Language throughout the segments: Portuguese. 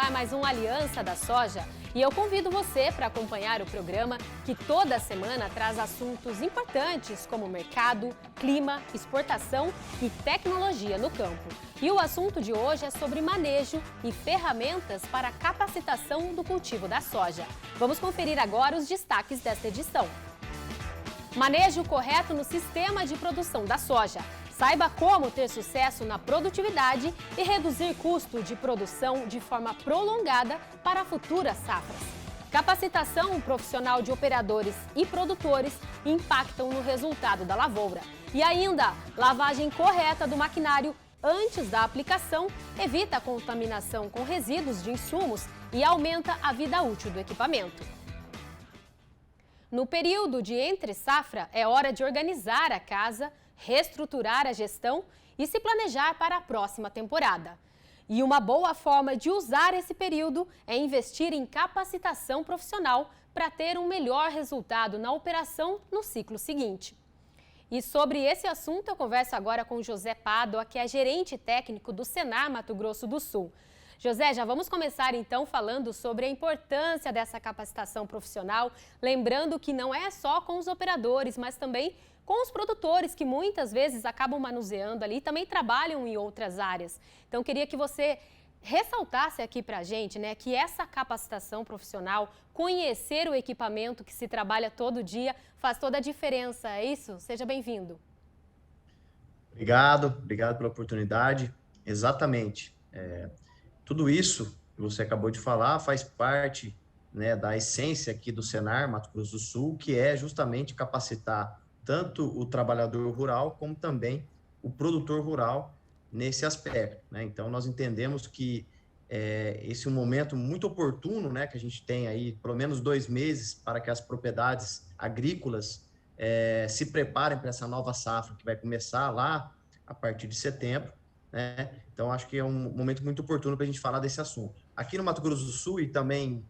ar mais um Aliança da Soja e eu convido você para acompanhar o programa que toda semana traz assuntos importantes como mercado, clima, exportação e tecnologia no campo. E o assunto de hoje é sobre manejo e ferramentas para a capacitação do cultivo da soja. Vamos conferir agora os destaques desta edição. Manejo correto no sistema de produção da soja. Saiba como ter sucesso na produtividade e reduzir custo de produção de forma prolongada para futuras safras. Capacitação profissional de operadores e produtores impactam no resultado da lavoura. E ainda, lavagem correta do maquinário antes da aplicação evita a contaminação com resíduos de insumos e aumenta a vida útil do equipamento. No período de entre-safra, é hora de organizar a casa, reestruturar a gestão e se planejar para a próxima temporada. E uma boa forma de usar esse período é investir em capacitação profissional para ter um melhor resultado na operação no ciclo seguinte. E sobre esse assunto eu converso agora com José Pádua, que é gerente técnico do Senar Mato Grosso do Sul. José, já vamos começar então falando sobre a importância dessa capacitação profissional, lembrando que não é só com os operadores, mas também com os produtores que muitas vezes acabam manuseando ali e também trabalham em outras áreas. Então, queria que você ressaltasse aqui para a gente, né, que essa capacitação profissional, conhecer o equipamento que se trabalha todo dia, faz toda a diferença, é isso? Seja bem-vindo. Obrigado pela oportunidade. Exatamente. Tudo isso que você acabou de falar faz parte, né, da essência aqui do Senar Mato Grosso do Sul, que é justamente capacitar tanto o trabalhador rural como também o produtor rural nesse aspecto, né? Então, nós entendemos que esse é um momento muito oportuno, né, que a gente tem aí pelo menos 2 meses para que as propriedades agrícolas se preparem para essa nova safra que vai começar lá a partir de setembro, né? Então, acho que é um momento muito oportuno para a gente falar desse assunto. Aqui no Mato Grosso do Sul e também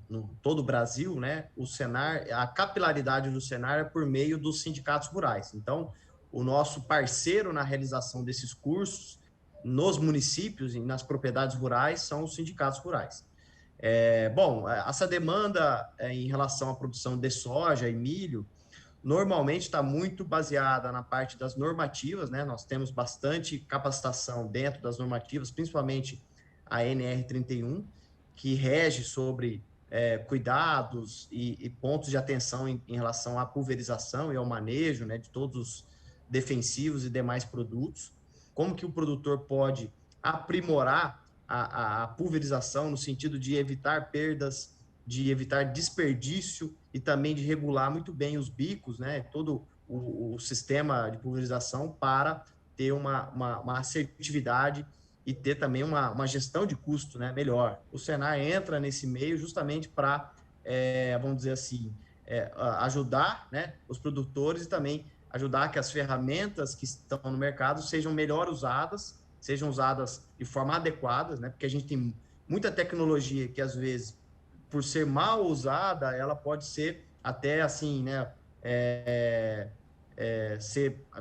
no todo o Brasil, né, o Senar, a capilaridade do Senar é por meio dos sindicatos rurais. Então, o nosso parceiro na realização desses cursos nos municípios e nas propriedades rurais são os sindicatos rurais. Bom, essa demanda em relação à produção de soja e milho normalmente está muito baseada na parte das normativas, né? Nós temos bastante capacitação dentro das normativas, principalmente a NR31, que rege sobre cuidados e pontos de atenção em relação à pulverização e ao manejo, né, de todos os defensivos e demais produtos. Como que o produtor pode aprimorar a pulverização no sentido de evitar perdas, de evitar desperdício e também de regular muito bem os bicos, né, todo o sistema de pulverização para ter uma assertividade e ter também uma gestão de custo, né, melhor. O Senar entra nesse meio justamente para, vamos dizer assim, ajudar, né, os produtores e também ajudar que as ferramentas que estão no mercado sejam melhor usadas, sejam usadas de forma adequada, né, porque a gente tem muita tecnologia que, às vezes, por ser mal usada, ela pode ser até assim, né,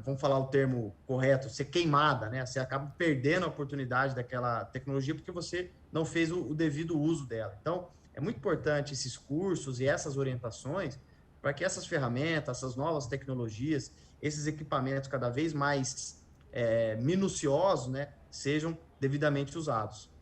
vamos falar o termo correto, ser queimada, né? Você acaba perdendo a oportunidade daquela tecnologia porque você não fez o devido uso dela. Então, é muito importante esses cursos e essas orientações para que essas ferramentas, essas novas tecnologias, esses equipamentos cada vez mais minuciosos, né, sejam devidamente usados.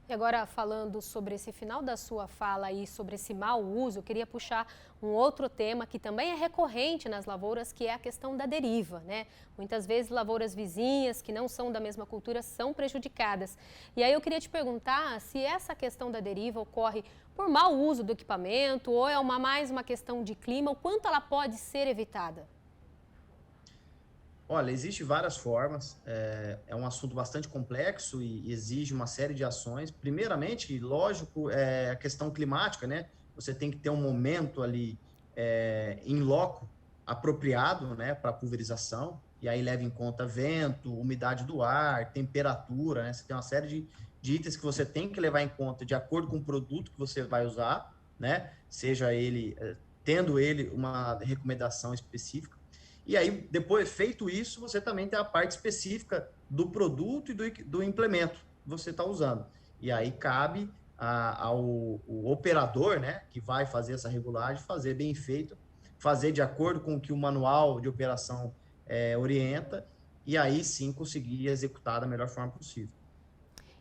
E agora, falando sobre esse final da sua fala e sobre esse mau uso, eu queria puxar um outro tema que também é recorrente nas lavouras, que é a questão da deriva, né? Muitas vezes lavouras vizinhas, que não são da mesma cultura, são prejudicadas. E aí eu queria te perguntar se essa questão da deriva ocorre por mau uso do equipamento ou é mais uma questão de clima, o quanto ela pode ser evitada? Olha, existe várias formas, é um assunto bastante complexo e exige uma série de ações. Primeiramente, lógico, é a questão climática, né? Você tem que ter um momento ali em loco apropriado, né, para pulverização, e aí leva em conta vento, umidade do ar, temperatura, né? Você tem uma série de itens que você tem que levar em conta de acordo com o produto que você vai usar, né? Seja ele, tendo ele uma recomendação específica. E aí, depois, feito isso, você também tem a parte específica do produto e do implemento que você está usando. E aí cabe ao o operador, né, que vai fazer essa regulagem, fazer bem feito, fazer de acordo com o que o manual de operação orienta, e aí sim conseguir executar da melhor forma possível.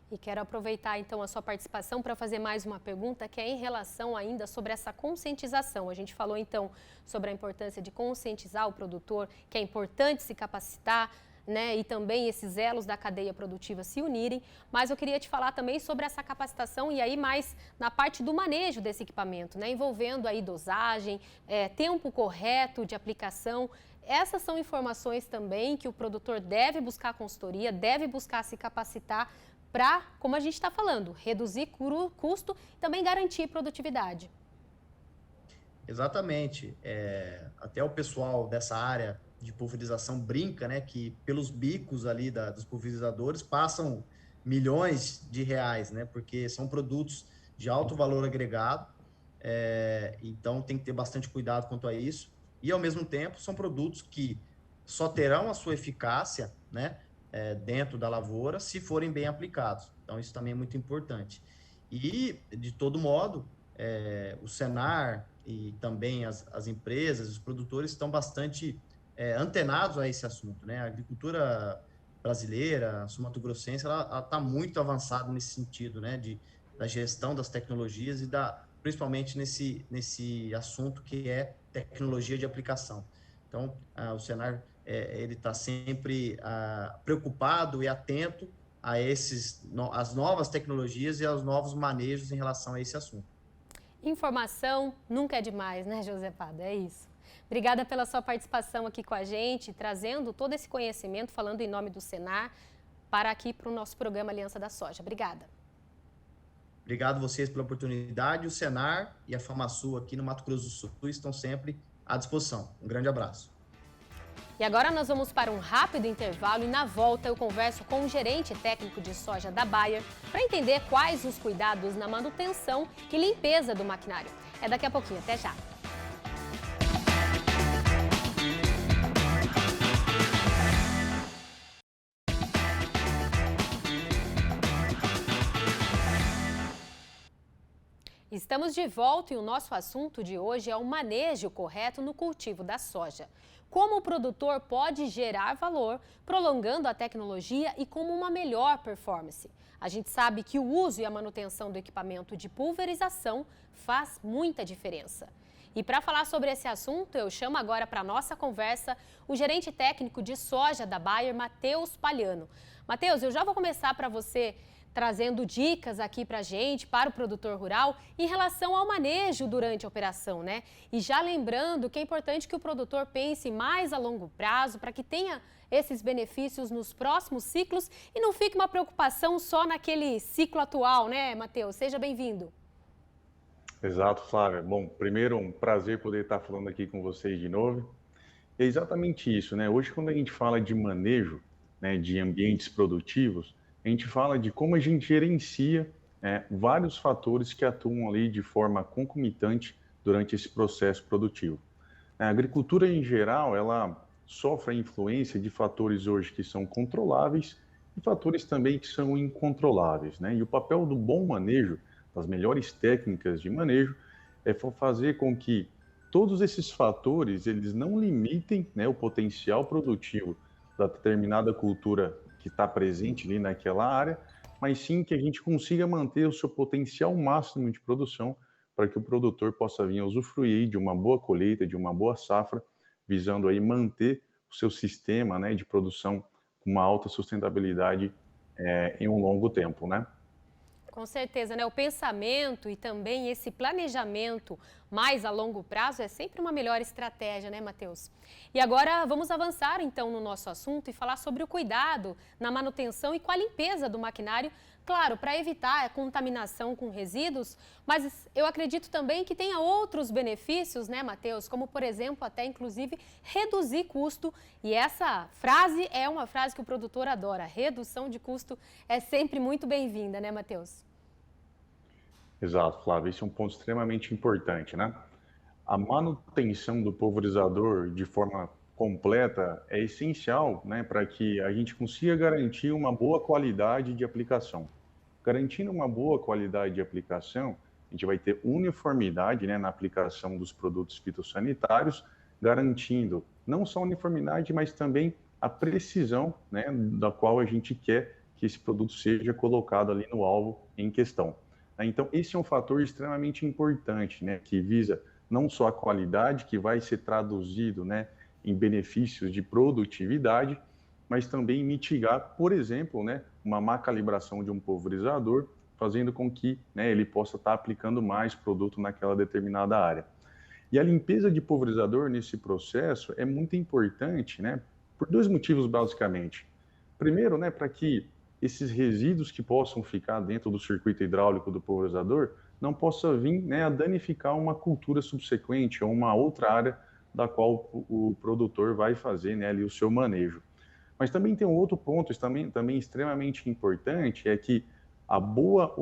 E quero aproveitar então a sua participação para fazer mais uma pergunta, que é em relação ainda sobre essa conscientização. A gente falou então sobre a importância de conscientizar o produtor, que é importante se capacitar, né, e também esses elos da cadeia produtiva se unirem, mas eu queria te falar também sobre essa capacitação e aí mais na parte do manejo desse equipamento, né, envolvendo aí dosagem, tempo correto de aplicação. Essas são informações também que o produtor deve buscar consultoria, deve buscar se capacitar para, como a gente está falando, reduzir custo e também garantir produtividade. Exatamente. Até o pessoal dessa área de pulverização brinca, né, que pelos bicos ali dos pulverizadores passam milhões de reais, né, porque são produtos de alto valor agregado, então tem que ter bastante cuidado quanto a isso, e ao mesmo tempo são produtos que só terão a sua eficácia, né, dentro da lavoura se forem bem aplicados. Então isso também é muito importante. E, de todo modo, o Senar e também as empresas, os produtores estão bastante antenados a esse assunto, né? A agricultura brasileira, a sul-mato-grossense, ela está muito avançada nesse sentido, né? Da gestão das tecnologias e principalmente nesse assunto que é tecnologia de aplicação. Então, o Senar ele está sempre preocupado e atento a as novas tecnologias e aos novos manejos em relação a esse assunto. Informação nunca é demais, né, José Pada? É isso. Obrigada pela sua participação aqui com a gente, trazendo todo esse conhecimento, falando em nome do Senar, para aqui para o nosso programa Aliança da Soja. Obrigada. Obrigado a vocês pela oportunidade. O Senar e a FamaSul aqui no Mato Grosso do Sul estão sempre à disposição. Um grande abraço. E agora nós vamos para um rápido intervalo e na volta eu converso com o gerente técnico de soja da Bayer para entender quais os cuidados na manutenção e limpeza do maquinário. É daqui a pouquinho, até já! Estamos de volta e o nosso assunto de hoje é o manejo correto no cultivo da soja. Como o produtor pode gerar valor, prolongando a tecnologia e com uma melhor performance. A gente sabe que o uso e a manutenção do equipamento de pulverização faz muita diferença. E para falar sobre esse assunto, eu chamo agora para a nossa conversa o gerente técnico de soja da Bayer, Matheus Palhano. Matheus, eu já vou começar para você trazendo dicas aqui para a gente, para o produtor rural, em relação ao manejo durante a operação, né? E já lembrando que é importante que o produtor pense mais a longo prazo para que tenha esses benefícios nos próximos ciclos e não fique uma preocupação só naquele ciclo atual, né, Matheus? Seja bem-vindo. Exato, Flávia. Bom, primeiro, um prazer poder estar falando aqui com vocês de novo. É exatamente isso, né? Hoje, quando a gente fala de manejo, né, de ambientes produtivos, a gente fala de como a gente gerencia vários fatores que atuam ali de forma concomitante durante esse processo produtivo. A agricultura, em geral, ela sofre a influência de fatores hoje que são controláveis e fatores também que são incontroláveis, né? E o papel do bom manejo, das melhores técnicas de manejo, é fazer com que todos esses fatores eles não limitem, né, o potencial produtivo da determinada cultura que está presente ali naquela área, mas sim que a gente consiga manter o seu potencial máximo de produção para que o produtor possa vir a usufruir de uma boa colheita, de uma boa safra, visando aí manter o seu sistema, né, de produção com uma alta sustentabilidade em um longo tempo, né? Com certeza, né? O pensamento e também esse planejamento mais a longo prazo é sempre uma melhor estratégia, né, Matheus? E agora vamos avançar então no nosso assunto e falar sobre o cuidado na manutenção e com a limpeza do maquinário, claro, para evitar a contaminação com resíduos, mas eu acredito também que tenha outros benefícios, né, Matheus? Como, por exemplo, até inclusive reduzir custo. E essa frase é uma frase que o produtor adora. Redução de custo é sempre muito bem-vinda, né, Matheus? Exato, Flávio, esse é um ponto extremamente importante, né? A manutenção do pulverizador de forma completa é essencial, né, para que a gente consiga garantir uma boa qualidade de aplicação. Garantindo uma boa qualidade de aplicação, a gente vai ter uniformidade, né, na aplicação dos produtos fitossanitários, garantindo não só a uniformidade, mas também a precisão, né, da qual a gente quer que esse produto seja colocado ali no alvo em questão. Então, esse é um fator extremamente importante, né, que visa não só a qualidade, que vai ser traduzido, né, em benefícios de produtividade, mas também mitigar, por exemplo, né, uma má calibração de um pulverizador, fazendo com que, né, ele possa estar aplicando mais produto naquela determinada área. E a limpeza de pulverizador nesse processo é muito importante, né, por dois motivos basicamente. Primeiro, né, para que esses resíduos que possam ficar dentro do circuito hidráulico do pulverizador não possa vir, né, a danificar uma cultura subsequente ou uma outra área da qual o produtor vai fazer, né, ali o seu manejo. Mas também tem um outro ponto também extremamente importante, é que a boa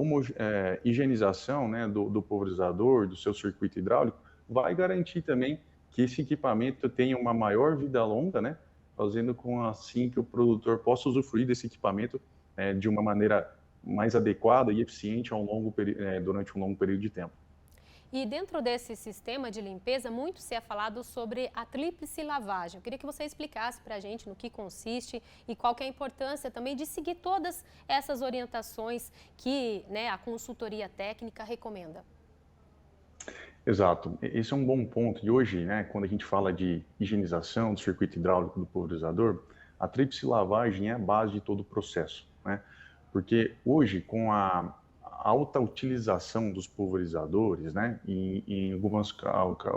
higienização, né, do pulverizador, do seu circuito hidráulico, vai garantir também que esse equipamento tenha uma maior vida longa, né, fazendo com assim que o produtor possa usufruir desse equipamento de uma maneira mais adequada e eficiente durante um longo período de tempo. E dentro desse sistema de limpeza, muito se é falado sobre a tríplice lavagem. Eu queria que você explicasse para a gente no que consiste e qual que é a importância também de seguir todas essas orientações que, né, a consultoria técnica recomenda. Exato, esse é um bom ponto. E hoje, né, quando a gente fala de higienização do circuito hidráulico do pulverizador, a tríplice lavagem é a base de todo o processo, né? Porque hoje, com a alta utilização dos pulverizadores, né, em algumas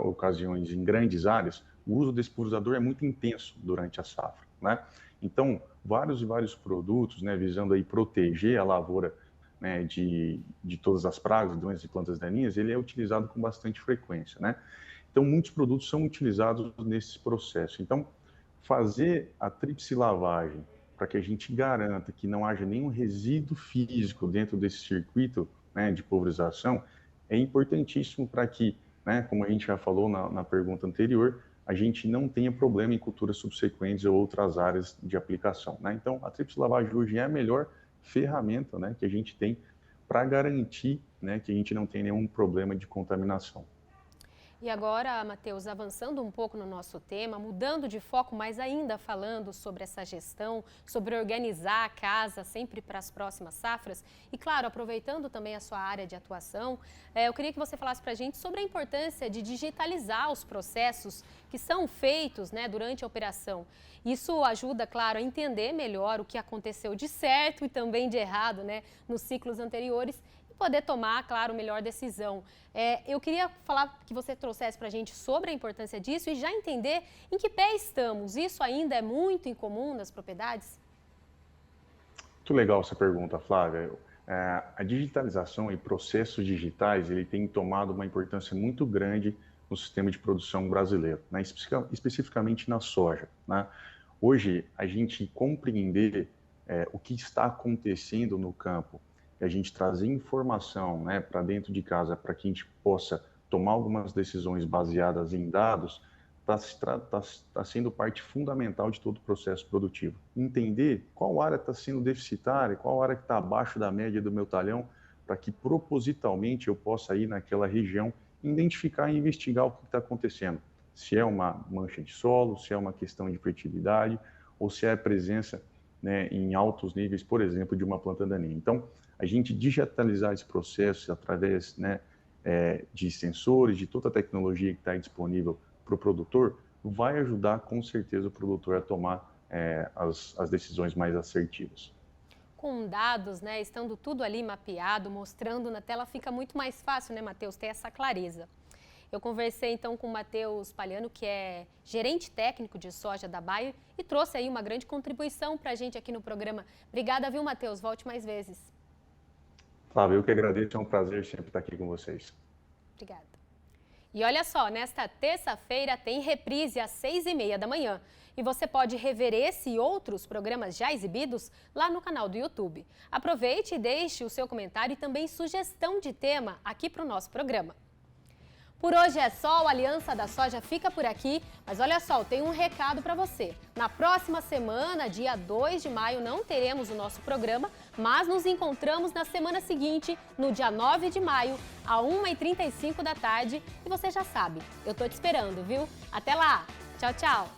ocasiões, em grandes áreas, o uso desse pulverizador é muito intenso durante a safra, né? Então, vários produtos, né, visando aí proteger a lavoura, né, de todas as pragas, doenças e plantas daninhas, ele é utilizado com bastante frequência, né? Então, muitos produtos são utilizados nesse processo. Então, fazer a tríplice lavagem para que a gente garanta que não haja nenhum resíduo físico dentro desse circuito, né, de pulverização, é importantíssimo para que, né, como a gente já falou na pergunta anterior, a gente não tenha problema em culturas subsequentes ou outras áreas de aplicação, né? Então, a tríplice lavagem hoje é a melhor ferramenta, né, que a gente tem para garantir, né, que a gente não tem nenhum problema de contaminação. E agora, Matheus, avançando um pouco no nosso tema, mudando de foco, mas ainda falando sobre essa gestão, sobre organizar a casa sempre para as próximas safras e, claro, aproveitando também a sua área de atuação, eu queria que você falasse para a gente sobre a importância de digitalizar os processos que são feitos, né, durante a operação. Isso ajuda, claro, a entender melhor o que aconteceu de certo e também de errado, né, nos ciclos anteriores, poder tomar, claro, melhor decisão. Eu queria falar que você trouxesse para a gente sobre a importância disso e já entender em que pé estamos. Isso ainda é muito incomum nas propriedades? Muito legal essa pergunta, Flávia. A digitalização e processos digitais, ele tem tomado uma importância muito grande no sistema de produção brasileiro, né? Especificamente na soja, né? Hoje, a gente compreender o que está acontecendo no campo, a gente trazer informação, né, para dentro de casa, para que a gente possa tomar algumas decisões baseadas em dados, está sendo parte fundamental de todo o processo produtivo. Entender qual área está sendo deficitária, qual área que está abaixo da média do meu talhão, para que propositalmente eu possa ir naquela região, identificar e investigar o que está acontecendo. Se é uma mancha de solo, se é uma questão de fertilidade, ou se é a presença, né, em altos níveis, por exemplo, de uma planta daninha. Então, a gente digitalizar esse processo através, né, de sensores, de toda a tecnologia que está disponível para o produtor, vai ajudar com certeza o produtor a tomar as decisões mais assertivas. Com dados, né, estando tudo ali mapeado, mostrando na tela, fica muito mais fácil, né, Matheus, ter essa clareza. Eu conversei então com o Matheus Palhano, que é gerente técnico de soja da Bayer, e trouxe aí uma grande contribuição para a gente aqui no programa. Obrigada, viu, Matheus? Volte mais vezes. Flávio, eu que agradeço, é um prazer sempre estar aqui com vocês. Obrigada. E olha só, nesta terça-feira tem reprise às 6h30 da manhã. E você pode rever esse e outros programas já exibidos lá no canal do YouTube. Aproveite e deixe o seu comentário e também sugestão de tema aqui para o nosso programa. Por hoje é só, o Aliança da Soja fica por aqui, mas olha só, eu tenho um recado para você. Na próxima semana, dia 2 de maio, não teremos o nosso programa, mas nos encontramos na semana seguinte, no dia 9 de maio, às 1h35 da tarde. E você já sabe, eu tô te esperando, viu? Até lá! Tchau, tchau!